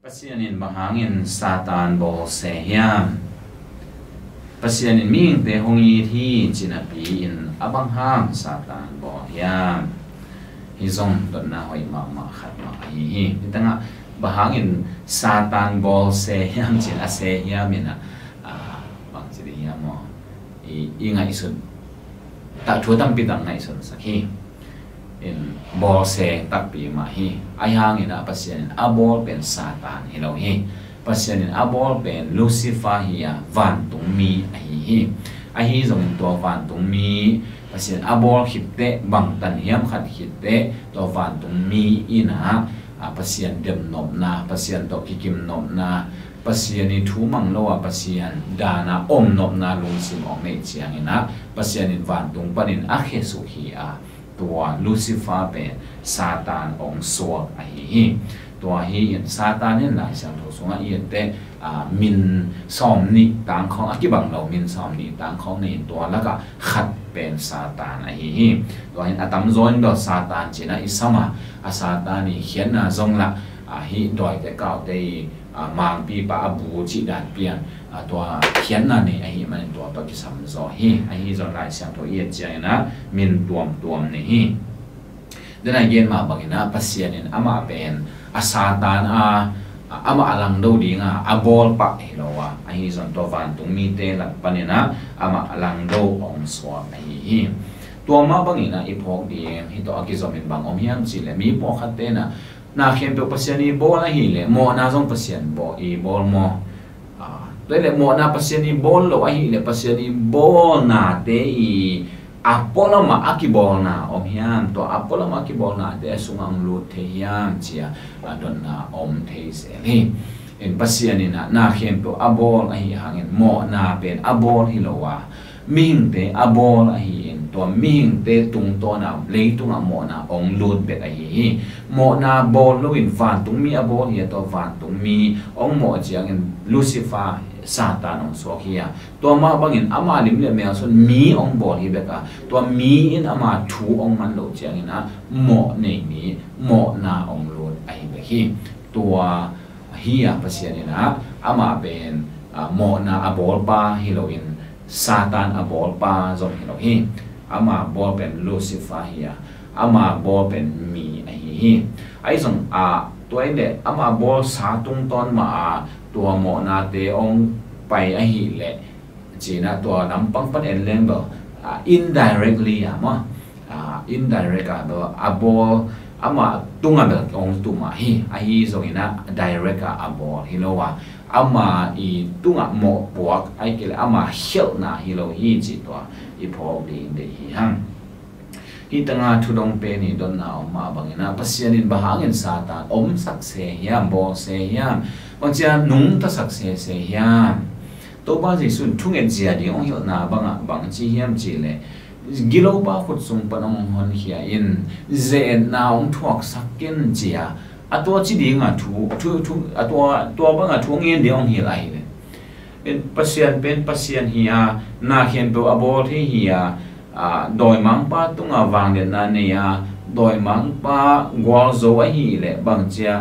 Pasianin bahangin Satan bol sehiam. Pasianin ming te hongi thi chinapi in abang hang Satan bol hiam. Hizong don na hoi ma khat ma hi. Itanga bahangin Satan bol sehiam chin sehiam ina bang chiri hiam mo. Inga isun tak thutam pitang ngai sun sakhi. In bol se tapi mahi ayang ina pasien abol pen Satan hilau hi pasien abol pen Lucifer hiya van tung mi ahi zong to van tung mi pasien abol hitte bang tan hiam khat hitte to van tung mi ina pasien dem nop na pasien to kikim nop na pasien ni thu mang lo pasien dana om nop na lung sim ong nei chiang ina pasien in van tung panin a khesu hiตัวลูซิฟาเป็นซาตานองค์สวกไอ้ฮีตัวฮีเห็นซาตานเนี่ยหลายอย่างตัวสงฆ์เห็นแต่มินซอมนี่ต่างของอกิบังเรามินซอมนี่ต่างของในตัวแล้วก็ขัดเป็นซาตานไอ้ฮีตัวเห็นอาตมโซนดอซาตานจีน่าอิสมาซาตานนี่เขียนน่ะทรงละฮีดอยแต่เก่าได้มางปีปะบูจีดานเปลี่ยนตัวเขียนน่ะนี่ไอ้ฮีมันตัวปกิสัมโซฮีไอ้ฮีจะหลายอย่างตัวเอียดใจนะมินตัวนี่ฮีเดี๋ยวนี้เย็นมาบางนะปัสยานินอามาเป็นซาตานอามาลังดูดีงาบอลปะเฮโลวะไอ้ฮีส่วนตัวฟันตรงมีเตลักปนินะอามาลังดูองสวาไอ้ฮีตัวมาบางนะอีพอกดีฮิตัวกิจมินบางอมยังจีเลยมีพอกขัดเตนะนาเข้มตัวปัสยานีบอลนะฮีเลยโมนาจงปัสยานบออีบอลโมตัวเลยโมนาปัสยานีบอลโลไอ้ฮีเลยปัสยานีบอลนาเตอีApollo ma akibol na om hiam to Apollo ma akibol na de sungang lut the hiam chia adon na om the seli in pasiani na khem to abol ahi hangin mo na pen abol hilowa ming te abol ahi in to ming te tung to na leitung mo na ong lut bet ahi mo na bol lo in van tung mi abol hi to van tung mi ong mo chiang in Lucifer Satan ong so hiya to ma bangin ama lim le me son mi ong bol hi beka to mi in ama thu ong man lo chiang ina mo nei mi mo na ong lo ai be hi to hiya pasian ina ama ben mo na abol pa hiloin Satan abol pa zong hilo hi ama bol ben Lucifer hiya ama bol ben mi ai hi ai zong to ai le ama bol sa tung ton maตัวโมนาเตองไปไอหิเลจีน่ะตัวน้ำปังปันเอ็นเลนแบบindirectly มั้งindirect แบบอบอลมาตุงแบบองตุมาฮีไอฮีส่งอินะ direct อบอลฮิโลวะมาอีตุงโมบวกไอเกลมาเฮลนะฮิโลฮีจีตัวอีพอดีเดียฮังที่ตั้งทุดงเป็นนี่โดนเอามาบางอย่างนะปัสยานินบางอย่างซาตานอมสักเสียมบอเสียมบางทีนุ่งตะสักเสียมตัวบางทีสุดทุ่งเอ็ดเจียดีองเหี่ยวนาบางทีเฮียมจีเลยกิโลป้าขุดส่งปนองหอนเขียอินเจนนาองทวกสักเกินเจียตัวจีดีงาทุตัวบางทุ่งเงินเดียวองเหี่ยวไรเลยเป็นปัสยานเป็นปัสยานเฮียนาเขียนตัวอบอที่เฮียโดยมังป้าตุงวางเด่นนั่นเนี่ยโดยมังป้ากวาลโซไอฮีเลยบางเจ้า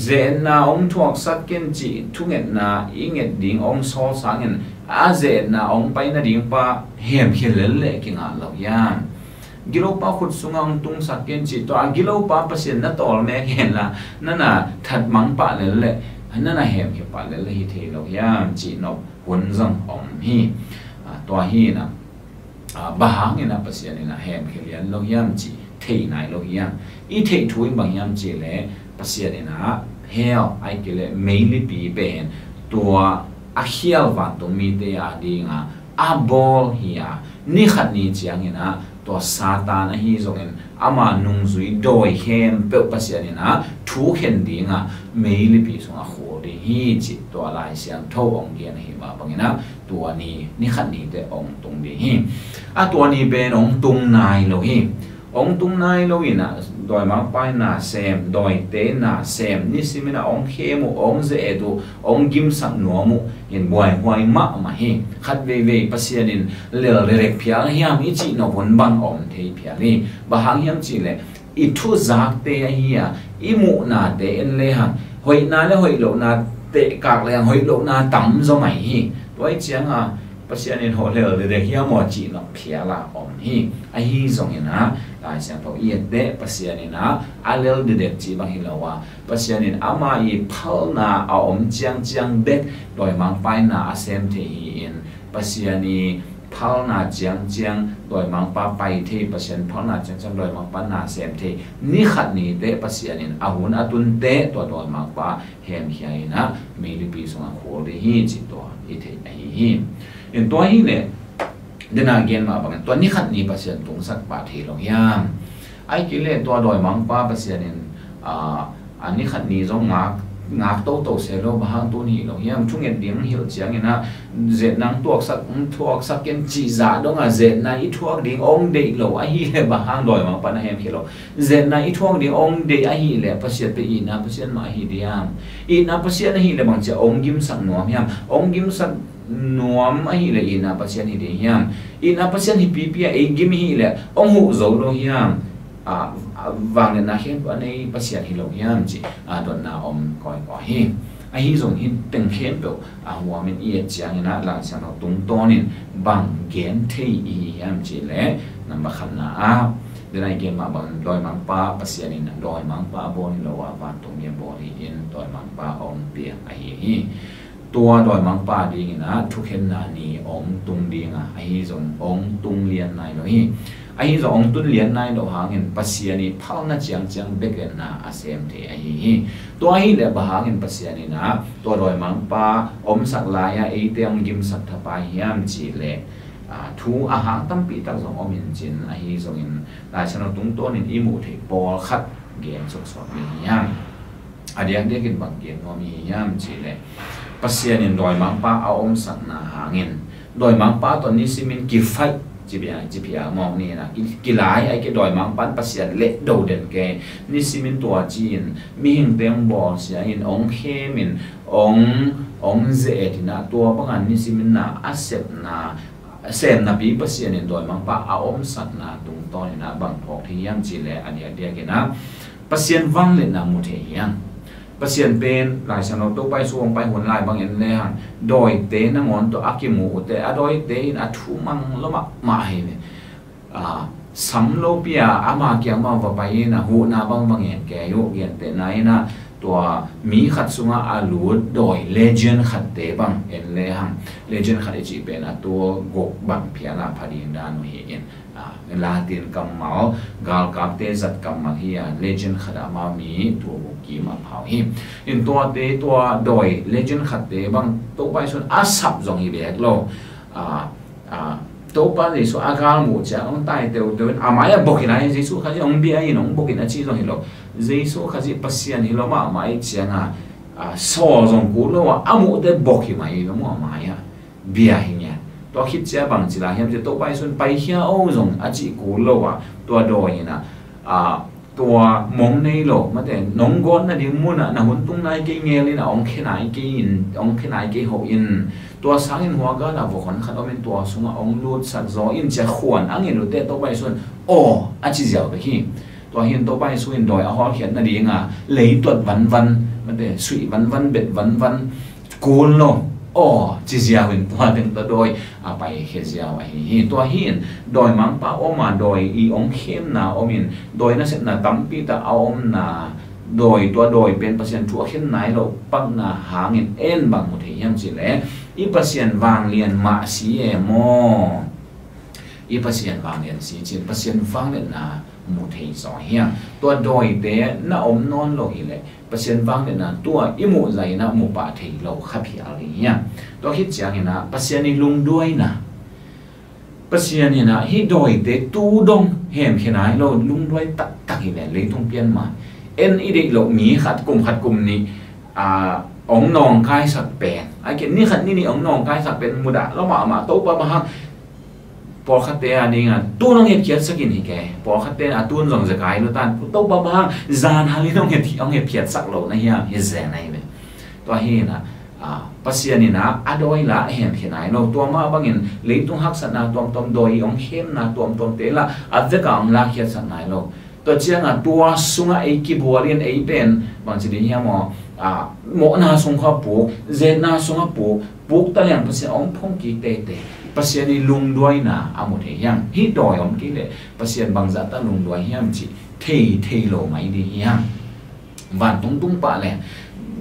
เจนนาองทวกสักเกินจีทุกเงินนาอิงเงินดิ่งองโซสังเงินเจนนาองไปนาดิ่งป้าเหี่ยมเขียนเลยกิงอ่ะเราย่างกิโลป้าขุดสุงองตุงสักเกินจีตัวกิโลป้าเปอร์เซ็นต์นั่นตัวแม่เห็นละนั่นน่ะถัดมังป้าเลยนั่นน่ะเหี่ยมเขียนป้าเลยฮิเทเราย่างจีนบหุ่นซังองฮีตัวฮีนะบางอย่างนะปัสยานินะเห็นเขียนโลยามจีเทนายโลยามอีเทถุยบางยามจีเลยปัสยานินะเฮลไอเกลไม่ลิปีเป็นตัวอาเฮียลวันตรงมีเตียดีงาอาบอลเฮียนี่ขัดนี้จียงนะตัวซาตานฮีส่งเงินอามานุงซุยโดยเฮมเปิลปัสยานินะทุกเห็นดีงาไม่ลิปีส่งอาโคดีฮีจิตัวลายเสียงเท่าองเกียนฮีมาบางอย่างนะตัวนี้นี่ขัดนี้แต่องตรงดีฮีตัวนี้เป็นองตุงนายโลหิองตุงนายโลหินะโดยมังไปนาเซมโดยเตนาเซมนี่สิมันองเคมุองเจดูองกิมสังนัวมุเห็นบ่อยบ่อยมากมาหิขัดเวปัสยานินเลเรกเพียงเฮียมอิจิโนบนบังอมเทเพียนี่บางเฮียมจีเลยอิทุจักเตยเฮียอิมุนาเตเอ็นเลหัง hoi na le hoi lo na te kak le hoi lo na tam zo mai hi toi chiang a pasian in ho le de hiam mo chi no phia la om hi a hi zong ina lai siang to i de pasian ina alel de chi bang hi lawa pasian in ama i phal na a om chiang chiang de doi mang pai na a sem the hi in pasian i phal na chiang chiang doi mang pa pai the pasian phal na chiang chiang doi mang pa na sem the ni khat ni de pasian in ahun atun te to doi mang pa hem hiai na me li pi song a khol de hi chi to i the ai hi in to hi ne de na gen ma bang to ni khat ni pasian tung sak pa the lo yam ai ki le to doi mang pa pasian in an ni khat ni zo ngak to se lo bahang tu ni lo yam chung en ding hil chiang ina ze nang tuak sak ken chi za dong a ze na I thuak ding ong de lo a hi le bahang doi mang pa na hem hilo ze na I thuak ding ong de a hi le pasiat pe I na pasian ma hi diam I na pasian hi le bang cha ong gim sak nuam yam ong gim sak nuam a hi le I na pasian hi de yam I na pasian hi pi pi a gim hi le ong hu zo lo yam vàng lên na hết anh ấy bác sĩ hi lâu hiam chị tuần nào ông coi hi anh hi dùng hi từng khen biểu hoa mình ý chàng na là sang nó tung to nên bằng kiến thấy ý hiam chị lẽ nằm bạc khăn na đến này kia mà bằng đôi mang pa bác sĩ nên đôi mang pa bon lâu và tung miếng bò đi in đôi mang pa ông bia anh hiตัวดอยมังป้าดีนะทุกเห็นนานี่องตุงดีงะไอ้ส่งองตุงเลียนนายเนาะฮีไอ้ส่งองตุงเลียนนายดอกหางเงินปัสยานี่เท่านั้นเจียงเบกเกนนะอาเซมเทไอ้ฮีตัวไอ้เละบะหางเงินปัสยานี่นะตัวดอยมังป้าอมสักลายไอ้เตียงยิมสักทปายยามจีเละทูอาหารตั้มปีตั้งส่งอมินจินไอ้ส่งเงินลายชนตุงตัวนี่อิมูเทปอคัดเกียนสดๆมียามอันเดียงเด็กกินบางเกียนว่ามียามจีเละpasian in doi mang pa a om sak na hangin doi mang pa to ni simin ki fight GPA mong ni na ki lai ai ke doi mang pan pasian le do den ke ni simin tua chin mi hing teng bo sia in ong khe min ong ze na tua pangan ni simin na asset na sem na bi pasian in doi mang pa a om sak na tung to ni na bang thok thi yam chi le ani dia ke na pasian wang le na mu the yang pasian pen lai san to pai suang pai hon lai bang en le han doi te na ngon to akimu te a doi te in a thu mang lo ma he ne sam lo pia ama kyang ma va pai na hu na bang en ke yo gen te nai na tua mi khat sunga alu doi legend khat te bang en le han legend khat chi pe na to gok bang phia na phari dan no he en Latin kamal gal kapte zat kamal hiya legend khada ma mi tu ki ma phau hi in to te to doi legend khate bang to pai sun asap zong hi bek lo to pa ni so agal mu cha on tai te te amaya bokina jesu khaji ong bia in ong bokina chi zong hi lo jesu khaji pasian hi lo ma mai chianga so zong ku lo amu te bokhi mai lo mo maya bia hi nyaตัวคิดเสียบางจิลาเฮียมจะตัวไปส่วนไปเฮียโอ้ส่งอาจิกูโลอ่ะตัวดอยนะตัวมองในโลกมาแต่น้องก้อนน่ะดิมุนอ่ะนะหุ่นตุ้งนายเกี่ยงเงี้ยเลยนะองค์แค่ไหนเกี่ยงองค์แค่ไหนเกี่ยงหกอินตัวสังอินหัวก็นะบุคคลขันเอาเป็นตัวสูงองค์ลูดสัตว์ซออินจะขวนอังเงินรู้แต่ตัวไปส่วนโอ้อาจิเจียวไปที่ตัวเฮียนตัวไปส่วนดอยเอาหอเขียนน่ะดิงอ่ะเลยตัววันมาแต่สุยวันเบ็ดวันกูโลโอ้จีเจียวเป็นตัวเป็นตัวโดยไปเขียนเจียวไอ้ตัวเฮียนโดยมังป้าอมาโดยอีองเข้มนาอมินโดยนั่นเสร็จนะตั้มปีตาเอาอมนาโดยตัวโดยเป็นเปอร์เซ็นต์ทั่วเข้มไหนเราปักนาหาเงินเอ็นบางมุทียังสิแลอีเปอร์เซ็นต์วางเรียนมาสีเอโมอีเปอร์เซ็นต์วางเรียนสีจินเปอร์เซ็นต์วางเรียนนามุทีสองเฮียตัวโดยเตะน่าอมนอนโลหิเลยเปอร์เซ็นต์วางเรียนนาตัวอิมุใจนะมุปะทีเราขับเหี่ยวเลยเฮียตัวคิดจังนะเปอร์เซ็นต์นี่ลงด้วยนะเปอร์เซ็นต์นี่นะฮิโดยเตะตู้ดงเห็นแค่ไหนเราลงด้วยตักหิเลยเลยต้องเปลี่ยนมาเอ็นอีเด็กเรามีขัดกลุ่มนี้องนองกายสักเป็นไอ้เกนี่ขัดนี่องนองกายสักเป็นมุดะเรามาโต๊ะปะมาพอขัดเตะนี่ไงตู้น้องเห็ดเขียดสักกินอีกแกพอขัดเตะตู้น้องจะกายรู้ตันโต๊ะปะมาจานฮาริน้องเห็ดเขียดสักโลนะเฮียเฮเซนไอ้เว้ยตัวเฮียนะปัสยานี่นะอดอยละเห็นที่ไหนเราตัวมาบางอย่างเลยต้องหักสันนาตัวดอยองเข้มนะตัวเตละอัดจะกางละเขียดสันไหนเราตัวเจ้าตัวสุงไอ้กิบัวเรียนไอ้เป็นบางทีเฮียมอ หมอนาสงข้าปูเจนาสงข้าปูตะเลียงภาษาองพงกีเตเตภาษาในลุงด้วยนะอามุเทียงฮิดอยอมกิเลภาษาบางจัตตาลุงด้วยเฮียมจิเทโลไม่ดีเฮียงวันตุ้งปะเลย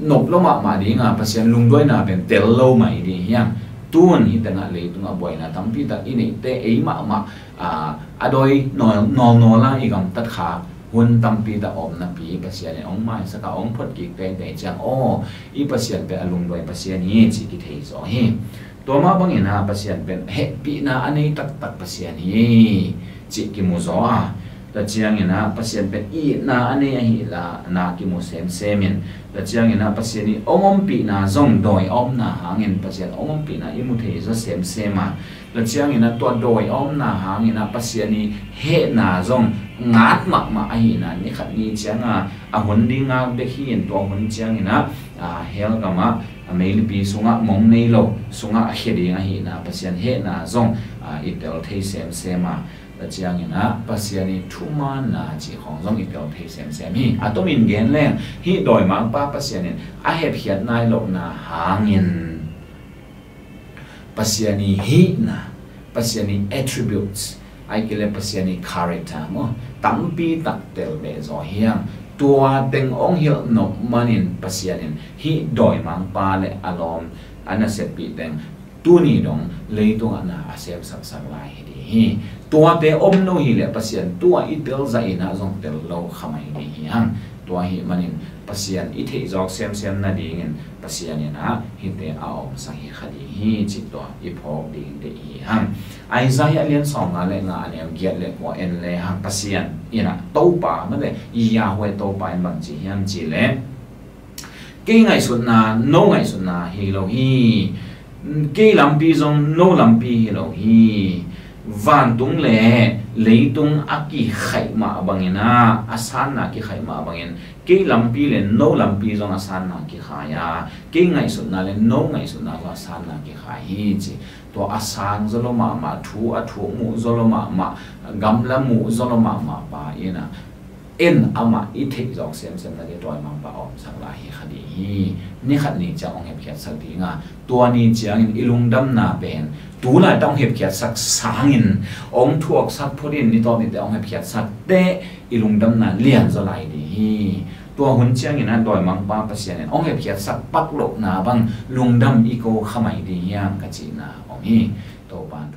นบโลมาดีงาภาษาลุงด้วยนะเป็นเตลโลไม่ดีเฮียงตัวนี้แต่งอะไรตัวบ่อยนะทำพิธีอินี่เตะมาโดยนอละอีกตัดขาหุ่นทำพิธีอมนะปีภาษาเนี่ยองไม่สักองพดกิเตะจังอีภาษาเป็นอารมณ์ด้วยภาษานี้จิกิเทยสอเฮตัวมาบางอย่างนะภาษาเป็นเฮปีนะอันนี้ตัดภาษานี้จิกิมุโซแต่เจียงนะภาษาเป็นอีนะอันนี้ฮิละนากิมุเซมินแต่เจียงนะภาษานี้องปีนะจงโดยนะหาเงินภาษาองปีนะอิมุเทยเซมาแต่เจียงนะตัวโดยนะหาเงินนะภาษานี้เฮนะจงงัดมาไอ้นะนี่ขัดนี้เจียงหุ่นดีงามเด็กหินตัวหุ่นเจียงนะเฮลกับมาไม่ลิปีสุงะมองในโลสุงะเฮดีไอ้นะภาษาเฮนะจงอิเตลเทยเซมาแต่เจียงนะภาษานี้ทุมานะจีของจงอิเตลเทยเซฮีตัวมินเกนแรงฮีโดยมังป้าภาษานี้เฮเพียรนายโลนะหาเงินภาษานี้ฮีนะภาษานี้ attributesไอ้กิเลภาษานี้ character มั้งตั้มปีตักเตลเบจอเฮียงตัวเต็งองเหี่ยวนกมันอินภาษานี้ฮีโดยมังป้าเลอารมณ์อันนั้นเสร็จปีเต็งตัวนี้ดงเลยตัวน่ะเซฟสักลายดีตัวเตอมโนฮิเลภาษาตัวอิเตลใจนะจงเตลโลขมายดีฮังตัวฮิมันอินภาษาอิเทจอกเซมนาดีเงินภาษาเนี่ยนะฮิเตเอาสังหิคดีฮีจิตตัวอิพอกดีเดีฮังไอซายะเลียนสองอะไรงานเนี่ยเกียรเลยว่าเอ็นเลยฮังภาษาเนี่ยนะโตป่ามันเลยยาหวยโตป่าบางจีฮังจีเลยเก่งไงสุดนาโนไงสุดนาฮิโลฮีเกี่ยลำปีจงโนลำปีฮิโลฮีวันตุงเล่เลยตุงอากิไข่มาบังเงินอาสานนากิไข่มาบังเงินเกี่ยลำปีเล่โนลำปีจงอาสานนากิขายาเกี่ยไงสุดนาเล่โนไงสุดนาก็อาสานนากิขายฮีจีตัวอาสานจโลมาทูมูจโลมากำละมูจโลมาปาอินะเอ็นอามาอิเทจอกเซมนั่นก็ตัวมังปะอมสักลายคดีนี่ขัดนี้จะองเห็บเขียดสักทีงาตัวนี้จะอิลุงดำนาเป็นตัวน่ะต้องเห็บเขียดสักสางินองถูกสักพอดีนี่ตอนนี้แต่องเห็บเขียดสักเตะอิลุงดำนาเลี้ยงจะลายดีตัวหุ่นเชียงอย่างนั้นโดยมังปะภาษาเนี่ยองเห็บเขียดสักปักหลบนาบังลุงดำอีโกขมายดีย่างกะจีนาองนี้โตปาน